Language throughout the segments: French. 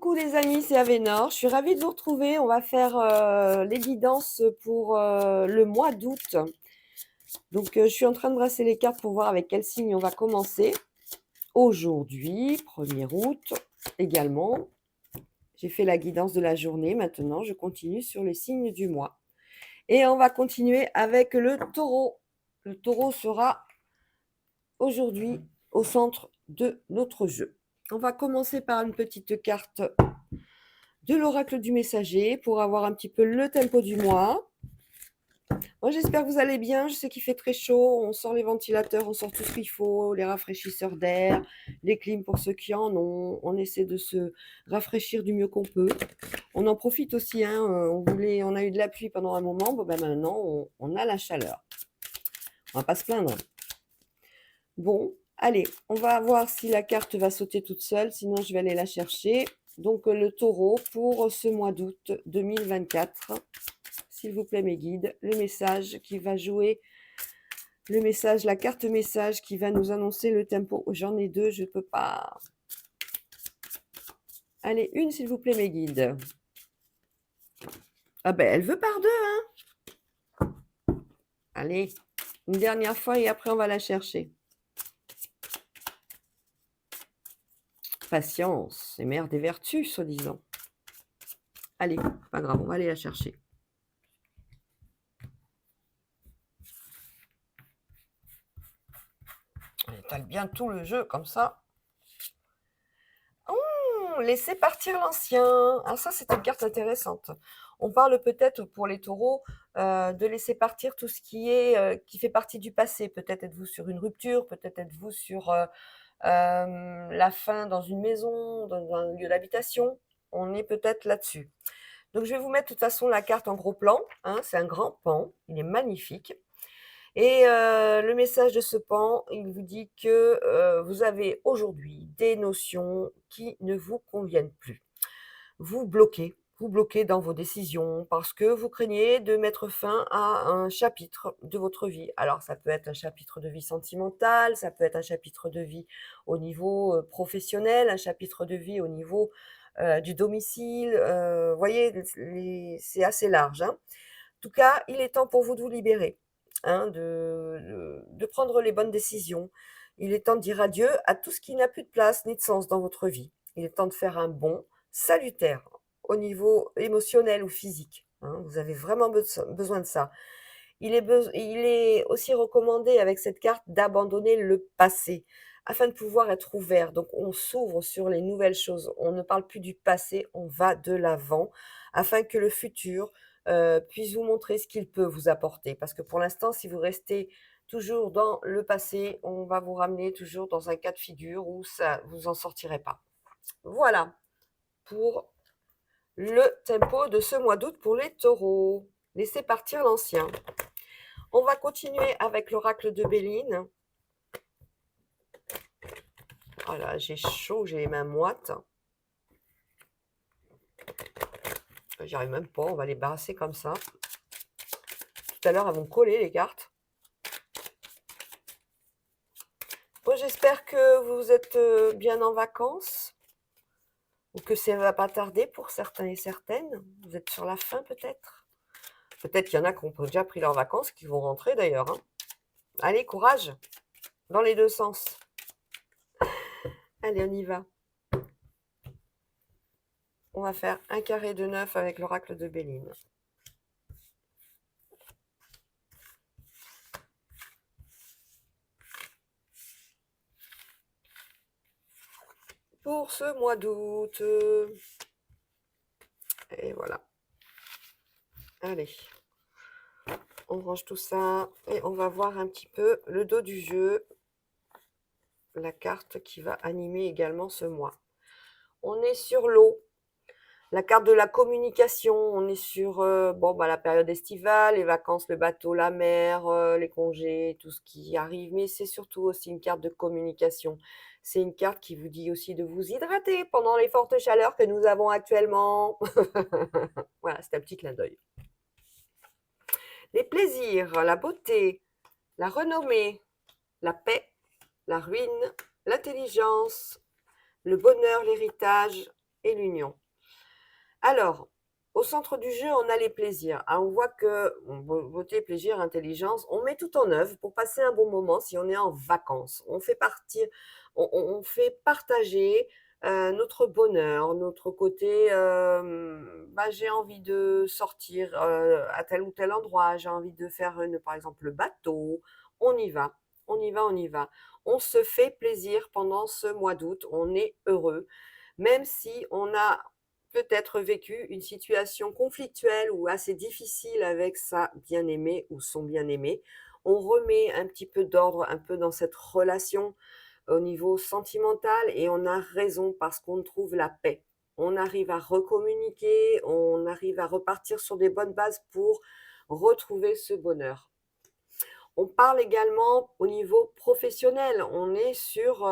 Coucou les amis, c'est Avénor. Je suis ravie de vous retrouver. On va faire les guidances pour le mois d'août. Donc, je suis en train de brasser les cartes pour voir avec quel signe on va commencer. Aujourd'hui, 1er août, également. J'ai fait la guidance de la journée. Maintenant, je continue sur les signes du mois. Et on va continuer avec le taureau. Le taureau sera aujourd'hui au centre de notre jeu. On va commencer par une petite carte de l'oracle du messager pour avoir un petit peu le tempo du mois. Moi, j'espère que vous allez bien. Je sais qu'il fait très chaud. On sort les ventilateurs, on sort tout ce qu'il faut, les rafraîchisseurs d'air, les clims pour ceux qui en ont. On essaie de se rafraîchir du mieux qu'on peut. On en profite aussi. Hein. On a eu de la pluie pendant un moment. Bon, ben maintenant, on a la chaleur. On va pas se plaindre. Bon, allez, on va voir si la carte va sauter toute seule. Sinon, je vais aller la chercher. Donc, le taureau pour ce mois d'août 2024. S'il vous plaît, mes guides, le message qui va jouer, le message, la carte message qui va nous annoncer le tempo. J'en ai deux, je ne peux pas. Allez, une, s'il vous plaît, mes guides. Ah ben, elle veut par deux, hein. Allez, une dernière fois et après, on va la chercher. Patience, c'est mère des vertus, soi-disant. Allez, pas grave, on va aller la chercher. On étale bien tout le jeu, comme ça. Laissez partir l'ancien. Ah, ça, c'est une carte intéressante. On parle peut-être pour les taureaux de laisser partir tout ce qui fait partie du passé. Peut-être êtes-vous sur une rupture, peut-être êtes-vous sur la fin dans une maison, dans un lieu d'habitation. On est peut-être là-dessus. Donc, je vais vous mettre de toute façon la carte en gros plan. Hein, c'est un grand pan. Il est magnifique. Et le message de ce pan, il vous dit que vous avez aujourd'hui des notions qui ne vous conviennent plus. Vous bloquez dans vos décisions parce que vous craignez de mettre fin à un chapitre de votre vie. Alors ça peut être un chapitre de vie sentimentale, ça peut être un chapitre de vie au niveau professionnel, un chapitre de vie au niveau du domicile. Vous voyez, c'est assez large. Hein. En tout cas, il est temps pour vous de vous libérer, hein, de prendre les bonnes décisions. Il est temps de dire adieu à tout ce qui n'a plus de place ni de sens dans votre vie. Il est temps de faire un bond salutaire au niveau émotionnel ou physique. Hein. Vous avez vraiment besoin de ça. Il est aussi recommandé avec cette carte d'abandonner le passé afin de pouvoir être ouvert. Donc on s'ouvre sur les nouvelles choses. On ne parle plus du passé, on va de l'avant afin que le futur puisse vous montrer ce qu'il peut vous apporter. Parce que pour l'instant, si vous restez toujours dans le passé, on va vous ramener toujours dans un cas de figure où ça, vous en sortirez pas. Voilà pour le tempo de ce mois d'août pour les taureaux. Laissez partir l'ancien. On va continuer avec l'oracle de Béline. Oh là, j'ai chaud, j'ai les mains moites. J'y arrive même pas, on va les brasser comme ça. Tout à l'heure, elles vont coller les cartes. Bon, j'espère que vous êtes bien en vacances. Ou que ça ne va pas tarder pour certains et certaines. Vous êtes sur la fin peut-être. Peut-être qu'il y en a qui ont déjà pris leurs vacances, qui vont rentrer d'ailleurs. Hein. Allez, courage, dans les deux sens. Allez, on y va. On va faire un carré de 9 avec l'oracle de Béline. Pour ce mois d'août. Et voilà. Allez. On range tout ça et on va voir un petit peu le dos du jeu. La carte qui va animer également ce mois. On est sur l'eau. La carte de la communication, on est sur la période estivale, les vacances, le bateau, la mer, les congés, tout ce qui arrive, mais c'est surtout aussi une carte de communication. C'est une carte qui vous dit aussi de vous hydrater pendant les fortes chaleurs que nous avons actuellement. Voilà, c'est un petit clin d'œil. Les plaisirs, la beauté, la renommée, la paix, la ruine, l'intelligence, le bonheur, l'héritage et l'union. Alors, au centre du jeu, on a les plaisirs. Alors, on voit que beauté, plaisir, intelligence, on met tout en œuvre pour passer un bon moment si on est en vacances. On fait partir, on fait partager notre bonheur, notre côté, bah, j'ai envie de sortir à tel ou tel endroit, j'ai envie de faire, par exemple, le bateau. On y va, on y va, on y va. On se fait plaisir pendant ce mois d'août, on est heureux même si on a peut-être vécu une situation conflictuelle ou assez difficile avec sa bien-aimée ou son bien-aimé, on remet un petit peu d'ordre un peu dans cette relation au niveau sentimental et on a raison parce qu'on trouve la paix. On arrive à recommuniquer, on arrive à repartir sur des bonnes bases pour retrouver ce bonheur. On parle également au niveau professionnel. On est sur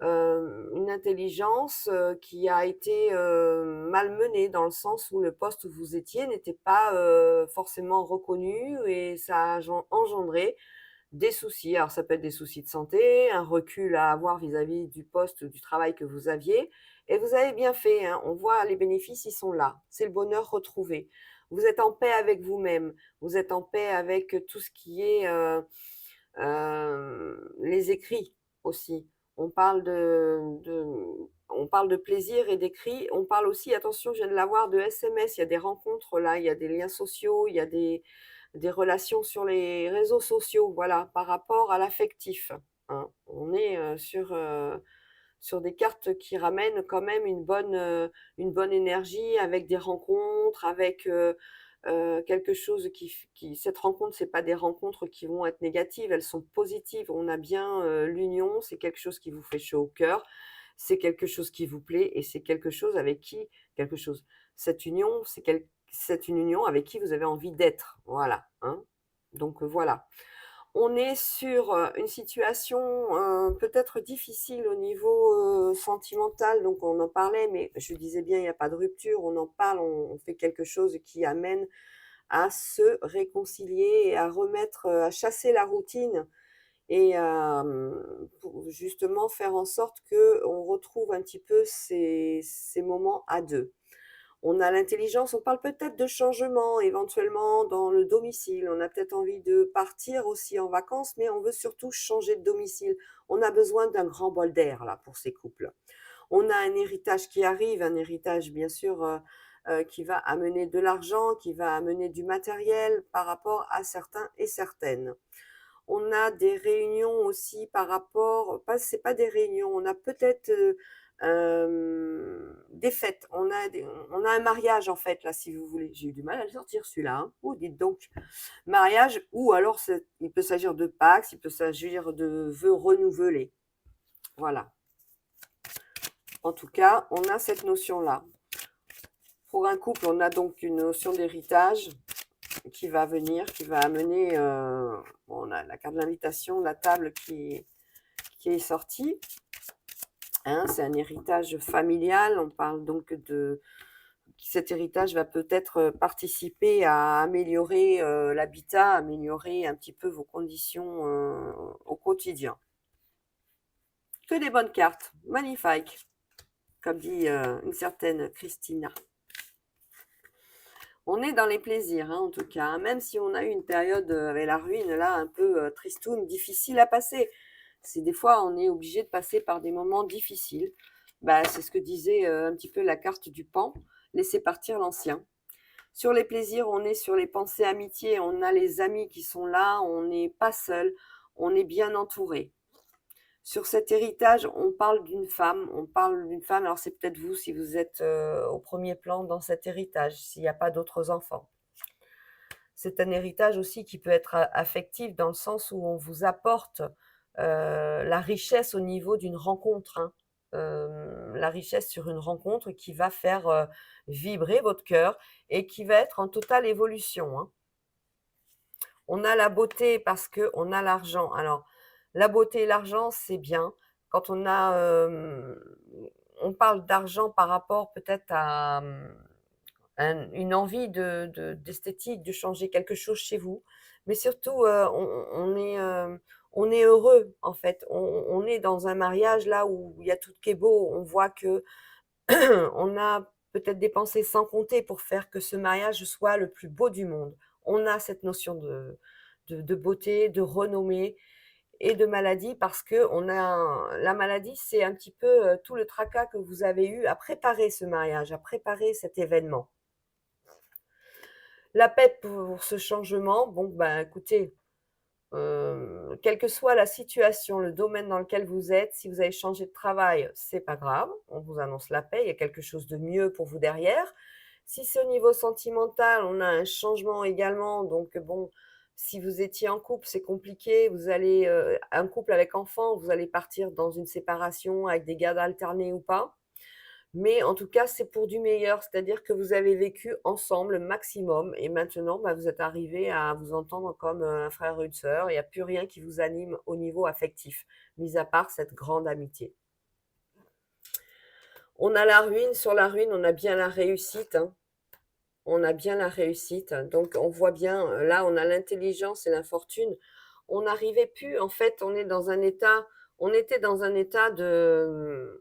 une intelligence qui a été malmenée dans le sens où le poste où vous étiez n'était pas forcément reconnu et ça a engendré des soucis. Alors ça peut être des soucis de santé, un recul à avoir vis-à-vis du poste, du travail que vous aviez. Et vous avez bien fait, hein. On voit les bénéfices, ils sont là. C'est le bonheur retrouvé. Vous êtes en paix avec vous-même. Vous êtes en paix avec tout ce qui est les écrits aussi. On parle on parle de plaisir et d'écrit. On parle aussi, attention, je viens de l'avoir, de SMS. Il y a des rencontres là, il y a des liens sociaux, il y a des relations sur les réseaux sociaux, voilà, par rapport à l'affectif, hein. On est sur des cartes qui ramènent quand même une bonne énergie avec des rencontres, avec quelque chose cette rencontre, c'est pas des rencontres qui vont être négatives, elles sont positives. On a bien l'union, c'est quelque chose qui vous fait chaud au cœur, c'est quelque chose qui vous plaît et c'est quelque chose avec qui, quelque chose. Cette union, c'est une union avec qui vous avez envie d'être, voilà, hein. Donc voilà. On est sur, une situation, peut-être difficile au niveau, sentimental, donc on en parlait, mais je disais bien, il y a pas de rupture, on en parle, on fait quelque chose qui amène à se réconcilier et à remettre, à chasser la routine et pour justement faire en sorte qu'on retrouve un petit peu ces moments à 2. On a l'intelligence, on parle peut-être de changement éventuellement dans le domicile. On a peut-être envie de partir aussi en vacances, mais on veut surtout changer de domicile. On a besoin d'un grand bol d'air là pour ces couples. On a un héritage qui arrive, un héritage bien sûr qui va amener de l'argent, qui va amener du matériel par rapport à certains et certaines. On a des réunions aussi par rapport pas c'est pas des réunions, on a peut-être, des fêtes. On a un mariage en fait là, si vous voulez. J'ai eu du mal à le sortir celui-là, hein. Oh dites donc! Mariage ou alors il peut s'agir de Pâques, il peut s'agir de vœux renouvelés. Voilà. En tout cas, on a cette notion-là. Pour un couple, on a donc une notion d'héritage qui va venir, qui va amener, bon, on a la carte de l'invitation, la table qui est sortie, hein, c'est un héritage familial. On parle donc de cet héritage va peut-être participer à améliorer l'habitat, améliorer un petit peu vos conditions au quotidien. Que des bonnes cartes, magnifique, comme dit une certaine Christina. On est dans les plaisirs, hein, en tout cas, hein, même si on a eu une période avec la ruine, là, un peu tristoune, difficile à passer. C'est des fois, on est obligé de passer par des moments difficiles. Bah, c'est ce que disait un petit peu la carte du pan, laisser partir l'ancien. Sur les plaisirs, on est sur les pensées amitié, on a les amis qui sont là, on n'est pas seul, on est bien entouré. Sur cet héritage, on parle d'une femme, alors c'est peut-être vous si vous êtes au premier plan dans cet héritage, s'il n'y a pas d'autres enfants. C'est un héritage aussi qui peut être affectif dans le sens où on vous apporte la richesse au niveau d'une rencontre, hein. La richesse sur une rencontre qui va faire vibrer votre cœur et qui va être en totale évolution, hein. On a la beauté parce qu'on a l'argent. Alors, la beauté et l'argent, c'est bien. Quand on parle d'argent par rapport peut-être à une envie d'esthétique, de changer quelque chose chez vous. Mais surtout, on est heureux, en fait. On est dans un mariage là où il y a tout qui est beau. On voit que On a peut-être dépensé sans compter pour faire que ce mariage soit le plus beau du monde. On a cette notion de beauté, de renommée et de maladie parce que la maladie, c'est un petit peu tout le tracas que vous avez eu à préparer ce mariage, à préparer cet événement. La paix pour ce changement, bon, ben écoutez, quelle que soit la situation, le domaine dans lequel vous êtes, si vous avez changé de travail, c'est pas grave, on vous annonce la paix, il y a quelque chose de mieux pour vous derrière. Si c'est au niveau sentimental, on a un changement également, donc bon, si vous étiez en couple, c'est compliqué, vous allez un couple avec enfant, vous allez partir dans une séparation avec des gardes alternés ou pas. Mais en tout cas, c'est pour du meilleur, c'est-à-dire que vous avez vécu ensemble maximum et maintenant, bah, vous êtes arrivés à vous entendre comme un frère et une sœur. Il n'y a plus rien qui vous anime au niveau affectif, mis à part cette grande amitié. On a la ruine, sur la ruine, on a bien la réussite, hein. On a bien la réussite. Donc, on voit bien, là, on a l'intelligence et l'infortune. On n'arrivait plus, en fait, on était dans un état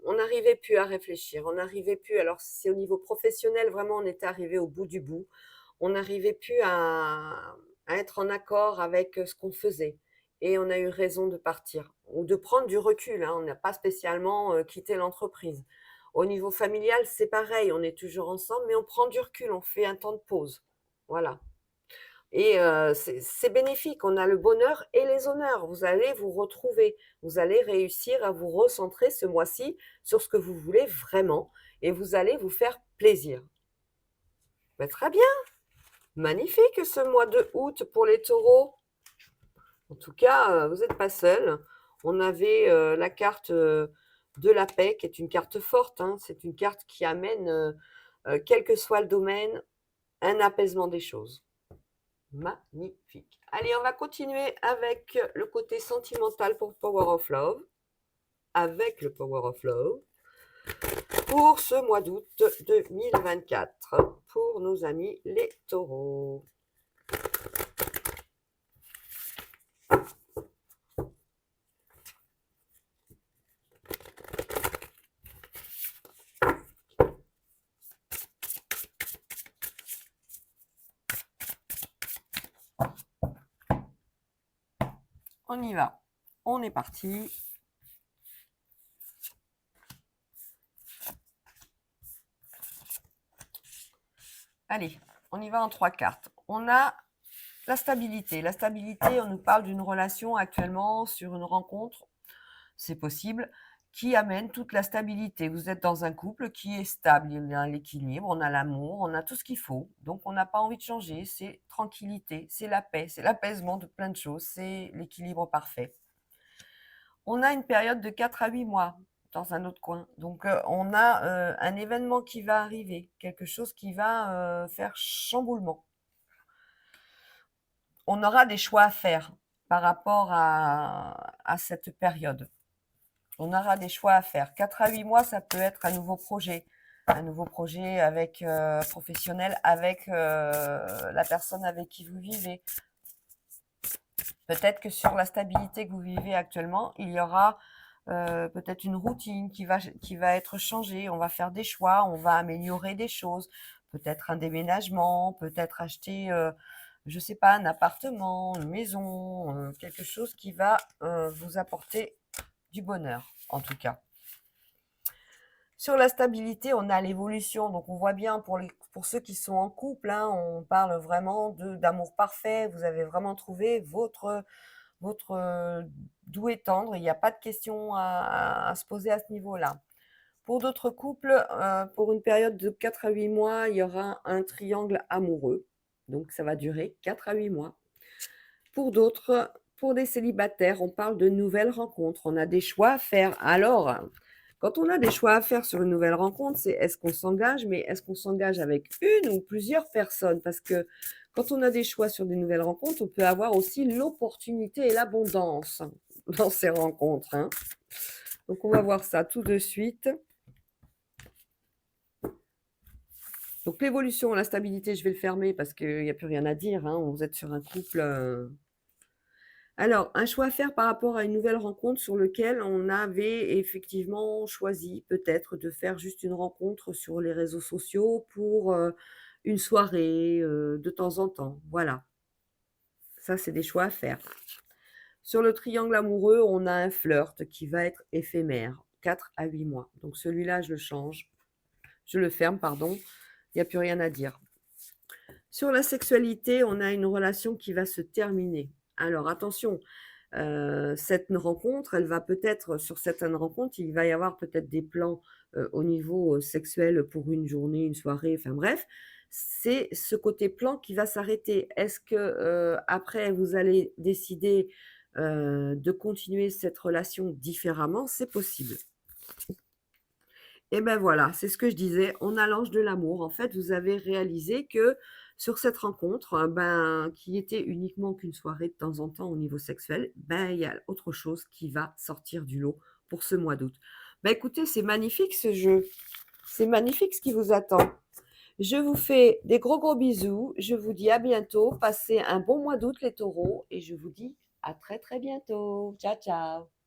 on n'arrivait plus à réfléchir, on n'arrivait plus, alors c'est au niveau professionnel, vraiment, on était arrivé au bout du bout. On n'arrivait plus à être en accord avec ce qu'on faisait. Et on a eu raison de partir, ou de prendre du recul, hein. On n'a pas spécialement quitté l'entreprise. Au niveau familial, c'est pareil, on est toujours ensemble, mais on prend du recul, on fait un temps de pause. Voilà. Et c'est bénéfique, on a le bonheur et les honneurs. Vous allez vous retrouver, vous allez réussir à vous recentrer ce mois-ci sur ce que vous voulez vraiment et vous allez vous faire plaisir. Ben, très bien, magnifique ce mois de août pour les taureaux. En tout cas, vous n'êtes pas seul. On avait la carte de la paix, qui est une carte forte, hein. C'est une carte qui amène, quel que soit le domaine, un apaisement des choses. Magnifique. Allez, on va continuer avec le côté sentimental pour Power of Love. Avec le Power of Love. Pour ce mois d'août 2024. Pour nos amis les taureaux. On y va. On est parti. Allez, on y va en 3 cartes. On a la stabilité. La stabilité, on nous parle d'une relation actuellement sur une rencontre, c'est possible, qui amène toute la stabilité. Vous êtes dans un couple qui est stable, il y a l'équilibre, on a l'amour, on a tout ce qu'il faut. Donc on n'a pas envie de changer, c'est tranquillité, c'est la paix, c'est l'apaisement de plein de choses, c'est l'équilibre parfait. On a une période de 4 à 8 mois dans un autre coin. Donc on a un événement qui va arriver, quelque chose qui va faire chamboulement. On aura des choix à faire par rapport à cette période. On aura des choix à faire. 4 à 8 mois, ça peut être un nouveau projet avec professionnel, avec la personne avec qui vous vivez. Peut-être que sur la stabilité que vous vivez actuellement, il y aura peut-être une routine qui va être changée. On va faire des choix, on va améliorer des choses. Peut-être un déménagement, peut-être acheter, je ne sais pas, un appartement, une maison, quelque chose qui va vous apporter du bonheur, en tout cas. Sur la stabilité, on a l'évolution. Donc, on voit bien pour ceux qui sont en couple, hein, on parle vraiment d'amour parfait. Vous avez vraiment trouvé votre doux et tendre. Il n'y a pas de question à se poser à ce niveau-là. Pour d'autres couples, pour une période de 4 à 8 mois, il y aura un triangle amoureux. Donc, ça va durer 4 à 8 mois. Pour d'autres, pour des célibataires, on parle de nouvelles rencontres. On a des choix à faire. Alors, quand on a des choix à faire sur une nouvelle rencontre, c'est est-ce qu'on s'engage, mais est-ce qu'on s'engage avec une ou plusieurs personnes? Parce que quand on a des choix sur des nouvelles rencontres, on peut avoir aussi l'opportunité et l'abondance dans ces rencontres, hein. Donc, on va voir ça tout de suite. Donc, l'évolution, la stabilité, je vais le fermer parce qu'il n'y a plus rien à dire, hein. Vous êtes sur un couple Alors, un choix à faire par rapport à une nouvelle rencontre sur lequel on avait effectivement choisi peut-être de faire juste une rencontre sur les réseaux sociaux pour, une soirée, de temps en temps. Voilà, ça, c'est des choix à faire. Sur le triangle amoureux, on a un flirt qui va être éphémère, 4 à 8 mois. Donc celui-là, je le change. Je le ferme, pardon. Il y a plus rien à dire. Sur la sexualité, on a une relation qui va se terminer. Alors attention, cette rencontre, elle va peut-être sur certaines rencontres, il va y avoir peut-être des plans, au niveau, sexuel pour une journée, une soirée, enfin bref. C'est ce côté plan qui va s'arrêter. Est-ce que, après vous allez décider, de continuer cette relation différemment? C'est possible. Et ben voilà, c'est ce que je disais, on a l'ange de l'amour. En fait, vous avez réalisé que sur cette rencontre, ben, qui était uniquement qu'une soirée de temps en temps au niveau sexuel, ben, il y a autre chose qui va sortir du lot pour ce mois d'août. Ben, écoutez, c'est magnifique ce jeu. C'est magnifique ce qui vous attend. Je vous fais des gros gros bisous. Je vous dis à bientôt. Passez un bon mois d'août les taureaux et je vous dis à très très bientôt. Ciao ciao.